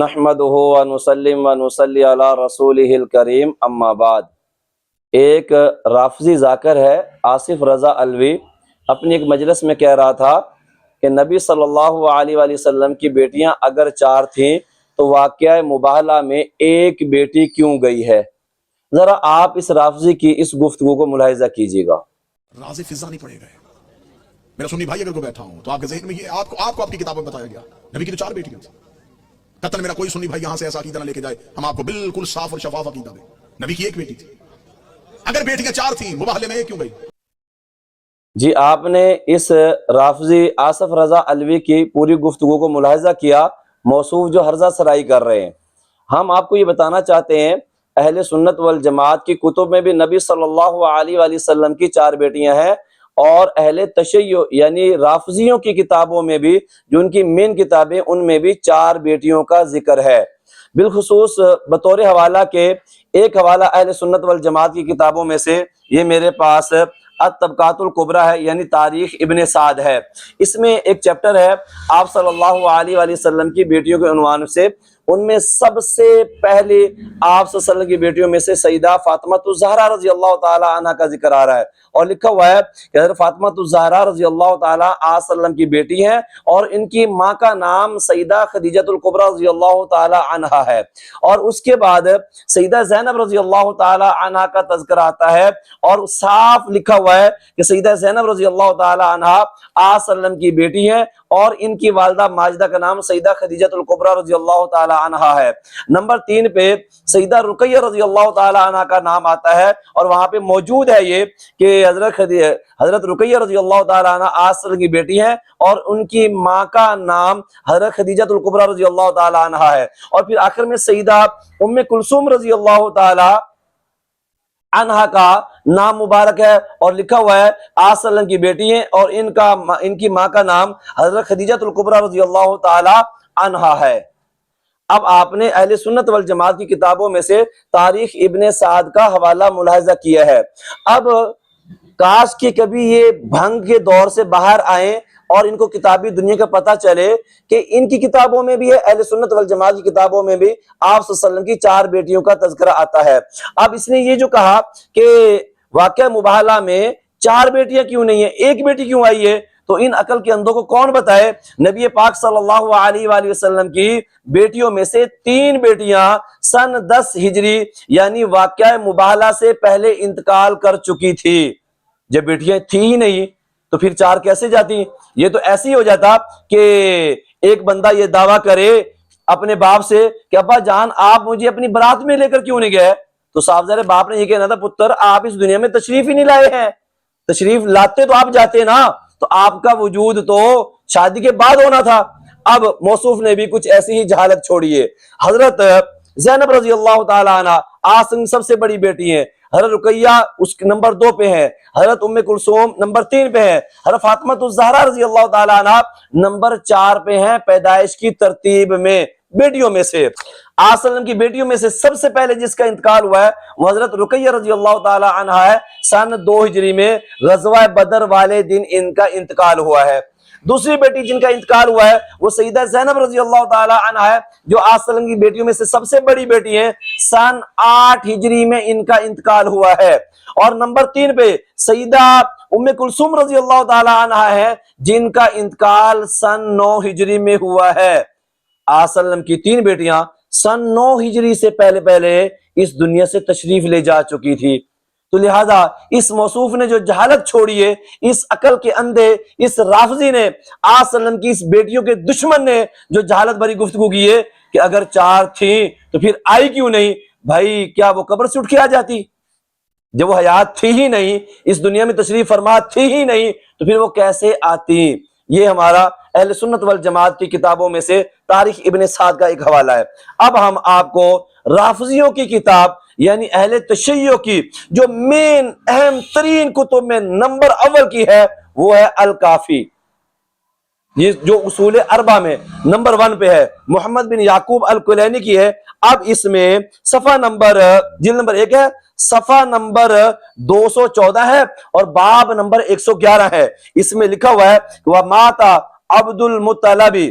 نحمدہ ونسلم ونصلی علی رسولہ الکریم اما بعد۔ ایک رافضی ذاکر ہے آصف رضا الوی، اپنی ایک مجلس میں کہہ رہا تھا کہ نبی صلی اللہ علیہ وآلہ وسلم کی بیٹیاں اگر 4 تھیں تو واقعہ مباہلہ میں ایک بیٹی کیوں گئی ہے؟ ذرا آپ اس رافضی کی اس گفتگو کو ملاحظہ کیجیے گا۔ رازِ فضا نہیں پڑے گئے۔ میرا سنی بھائی اگر کوئی بیٹھا ہوں تو آپ کے ذہن میں یہ آپ کو آپ کی کتابوں میں بتایا گیا نبی کی تو 4 بیٹیاں تھیں۔ قطن میرا کوئی سنی بھائی یہاں سے ایسا عقیدہ نہ لے کے جائے، ہم آپ کو بالکل صاف اور شفاف عقیدہ دیں۔ نبی کی 1 بیٹی تھی، اگر بیٹیاں 4 تھیں مباہلے میں 1 کیوں گئی؟ جی، آپ نے اس رافضی آصف رضا الوی کی پوری گفتگو کو ملاحظہ کیا، موصوف جو ہرزہ سرائی کر رہے ہیں۔ ہم آپ کو یہ بتانا چاہتے ہیں اہل سنت والجماعت کی کتب میں بھی نبی صلی اللہ علیہ وآلہ وسلم کی 4 بیٹیاں ہیں، اور اہل تشیع یعنی رافضیوں کی کتابوں میں بھی، جو ان کی مین کتابیں، ان میں بھی 4 بیٹیوں کا ذکر ہے۔ بالخصوص بطور حوالہ کے ایک حوالہ اہل سنت والجماعت کی کتابوں میں سے یہ میرے پاس الطبقات الکبریٰ ہے، یعنی تاریخ ابن سعد ہے۔ اس میں ایک چیپٹر ہے آپ صلی اللہ علیہ وآلہ وسلم کی بیٹیوں کے عنوان سے، ان میں سب سے پہلے آپ صلی اللہ علیہ وسلم کی بیٹیوں میں سے سیدہ فاطمہ الزہرا رضی اللہ تعالی عنہ کا ذکر آ رہا ہے، اور لکھا ہوا ہے کہ حضرت فاطمہ الزہرا رضی اللہ تعالی آپ صلی اللہ علیہ وسلم کی بیٹی ہیں، اور ان کی ماں کا نام سیدہ خدیجہ الکبریٰ رضی اللہ تعالی عنہا ہے، اور اس کے بعد سیدہ زینب رضی اللہ تعالی عنہا کا تذکرہ آتا ہے، اور صاف لکھا ہوا ہے کہ سیدہ زینب رضی اللہ تعالی عنہا آپ صلی اللہ علیہ وسلم کی بیٹی ہیں، اور ان کی والدہ ماجدہ کا نام سیدہ خدیجہ الکبریٰ رضی اللہ تعالی عنہا ہے۔ نمبر 3 پہ سیدہ رقیہ رضی اللہ تعالی عنہا کا نام آتا ہے، اور وہاں پہ موجود ہے یہ کہ حضرت رقیہ رضی اللہ تعالی عنہا آپ صلی اللہ علیہ وسلم کی بیٹی ہیں، اور ان کی ماں کا نام حضرت خدیجہ الکبریٰ رضی اللہ تعالی عنہا ہے۔ اور پھر آخر میں سیدہ ام کلثوم رضی اللہ تعالی عنہا کا نام مبارک ہے، اور لکھا ہوا ہے آپ صلی اللہ علیہ وسلم کی بیٹی ہیں، اور ان کی ماں کا نام حضرت خدیجہ الکبریٰ رضی اللہ تعالی عنہا ہے۔ اب آپ نے اہل سنت والجماعت کی کتابوں میں سے تاریخ ابن سعد کا حوالہ ملاحظہ کیا ہے۔ اب کاش کہ کبھی یہ بھنگ کے دور سے باہر آئیں اور ان کو کتابی دنیا کا پتہ چلے کہ ان کی کتابوں میں بھی ہے، اہل سنت والجماعت کی کتابوں میں بھی آپ صلی اللہ علیہ وسلم کی 4 بیٹیوں کا تذکرہ آتا ہے۔ اب اس نے یہ جو کہا کہ واقعہ مباہلہ میں 4 بیٹیاں کیوں نہیں ہیں، 1 بیٹی کیوں آئی ہے، تو ان عقل کے اندھوں کو کون بتائے؟ نبی پاک صلی اللہ علیہ وآلہ وسلم کی بیٹیوں میں سے 3 بیٹیاں سن 10 ہجری یعنی واقعہ مباہلہ سے پہلے انتقال کر چکی تھی۔ جب بیٹیاں تھی ہی نہیں تو پھر 4 کیسے جاتی؟ یہ تو ایسے ہی ہو جاتا کہ ایک بندہ یہ دعویٰ کرے اپنے باپ سے کہ ابا جان آپ مجھے اپنی برات میں لے کر کیوں نہیں گئے، تو صاحب ظاہر باپ نے یہ کہنا تھا پتر آپ اس دنیا میں تشریف ہی نہیں لائے ہیں، تشریف لاتے تو آپ جاتے نا، تو آپ کا وجود تو شادی کے بعد ہونا تھا۔ اب موصوف نے بھی کچھ ایسی ہی جہالت چھوڑی ہے۔ حضرت زینب رضی اللہ تعالی عنہ آسن سب سے بڑی بیٹی ہیں، حضرت رقیہ اس نمبر 2 پہ ہیں، حضرت ام کلثوم نمبر 3 پہ ہیں، حضرت فاطمہ الزہرا رضی اللہ تعالی عنہ نمبر 4 پہ ہیں پیدائش کی ترتیب میں بیٹیوں میں سے۔ آپ صلی اللہ علیہ وسلم کی بیٹیوں میں سے سب سے پہلے جس کا انتقال ہوا ہے وہ حضرت رقیہ رضی اللہ تعالی عنہ ہے، سن 2 ہجری میں غزوہ بدر والے دن ان کا انتقال ہوا ہے۔ دوسری بیٹی جن کا انتقال ہوا ہے وہ سیدہ زینب رضی اللہ تعالی عنہ ہے، جو آپ صلی اللہ علیہ وسلم کی بیٹیوں میں سے سب سے بڑی بیٹی ہیں، سن 8 ہجری میں ان کا انتقال ہوا ہے۔ اور نمبر 3 پہ سیدہ ام کلثوم رضی اللہ تعالی عنہ ہے، جن کا انتقال سن 9 ہجری میں ہوا ہے۔ آپ صلی اللہ علیہ وسلم کی 3 بیٹیاں سن 9 ہجری سے پہلے اس دنیا سے تشریف لے جا چکی تھی۔ تو لہذا اس موصوف نے جو جہالت چھوڑی ہے، اس عقل کے اندھے اس رافضی نے، آپ صلی اللہ علیہ وسلم کی اس بیٹیوں کے دشمن نے جو جہالت بھری گفتگو کی ہے کہ اگر 4 تھیں تو پھر آئی کیوں نہیں؟ بھائی کیا وہ قبر سے اٹھ کے آ جاتی؟ جب وہ حیات تھی ہی نہیں، اس دنیا میں تشریف فرما تھی ہی نہیں، تو پھر وہ کیسے آتی؟ یہ ہمارا اہل سنت والجماعت کی کتابوں میں سے تاریخ ابن سعد کا ایک حوالہ ہے۔ اب ہم آپ کو رافضیوں کی کتاب یعنی اہل تشیع کی جو مین اہم ترین کتب میں نمبر اول کی ہے وہ ہے الکافی، یہ جو اصول 4 میں نمبر 1 پہ ہے، محمد بن یعقوب الکلینی کی ہے۔ اب اس میں صفحہ نمبر جلد نمبر 1 ہے، صفحہ نمبر 214 ہے، اور باب نمبر 111 ہے۔ اس میں لکھا ہوا ہے وَمَاتَ عَبْدُ الْمُطَّلِبِ